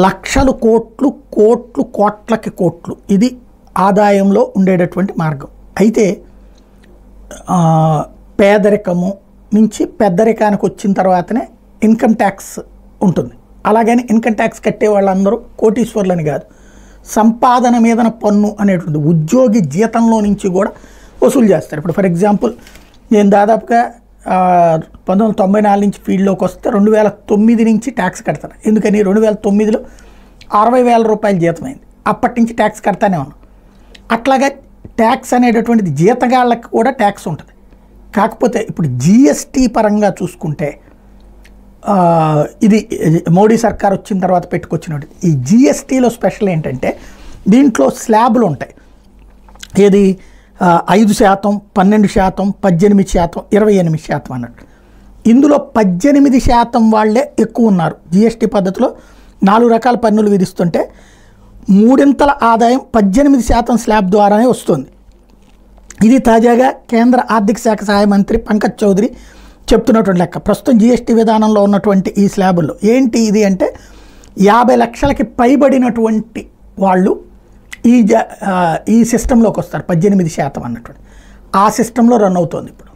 లక్షలు కోట్లు, కోట్లు కోట్లకి కోట్లు, ఇది ఆదాయంలో ఉండేటటువంటి మార్గం. అయితే పేదరికము నుంచి పెద్దరికానికి వచ్చిన తర్వాతనే ఇన్కమ్ ట్యాక్స్ ఉంటుంది. అలాగని ఇన్కమ్ ట్యాక్స్ కట్టే వాళ్ళందరూ కోటీశ్వర్లని కాదు. సంపాదన మీదన పన్ను అనేటువంటి ఉద్యోగి జీతంలో నుంచి కూడా వసూలు చేస్తారు. ఇప్పుడు ఫర్ ఎగ్జాంపుల్ నేను దాదాపుగా 1994 నుంచి ఫీల్డ్లోకి వస్తే 2009 నుంచి ట్యాక్స్ కడతాను. ఎందుకని 2009లో 60,000 రూపాయలు జీతం అయింది. అప్పటి నుంచి ట్యాక్స్ కడతానే ఉన్నాను. అట్లాగే ట్యాక్స్ అనేటటువంటిది జీతగాళ్ళకి కూడా ట్యాక్స్ ఉంటుంది. కాకపోతే ఇప్పుడు జిఎస్టీ పరంగా చూసుకుంటే ఇది మోడీ సర్కార్ వచ్చిన తర్వాత పెట్టుకొచ్చినట్టు ఈ జిఎస్టీలో స్పెషల్ ఏంటంటే దీంట్లో స్లాబులు ఉంటాయి. ఏది 5%, 12%, 18%, 28% అన్నట్టు. ఇందులో 18% వాళ్ళే ఎక్కువ ఉన్నారు. జిఎస్టీ పద్ధతిలో 4 రకాల పన్నులు విధిస్తుంటే 3 ఆదాయం 18% స్లాబ్ ద్వారానే వస్తుంది. ఇది తాజాగా కేంద్ర ఆర్థిక శాఖ సహాయ మంత్రి పంకజ్ చౌదరి చెప్తున్నటువంటి లెక్క. ప్రస్తుతం జిఎస్టీ విధానంలో ఉన్నటువంటి ఈ స్లాబుల్లో ఏంటి ఇది అంటే 50 లక్షలకి పైబడినటువంటి వాళ్ళు ఈ సిస్టంలోకి వస్తారు. 18% అన్నటువంటి ఆ సిస్టంలో రన్ అవుతుంది ఇప్పుడు.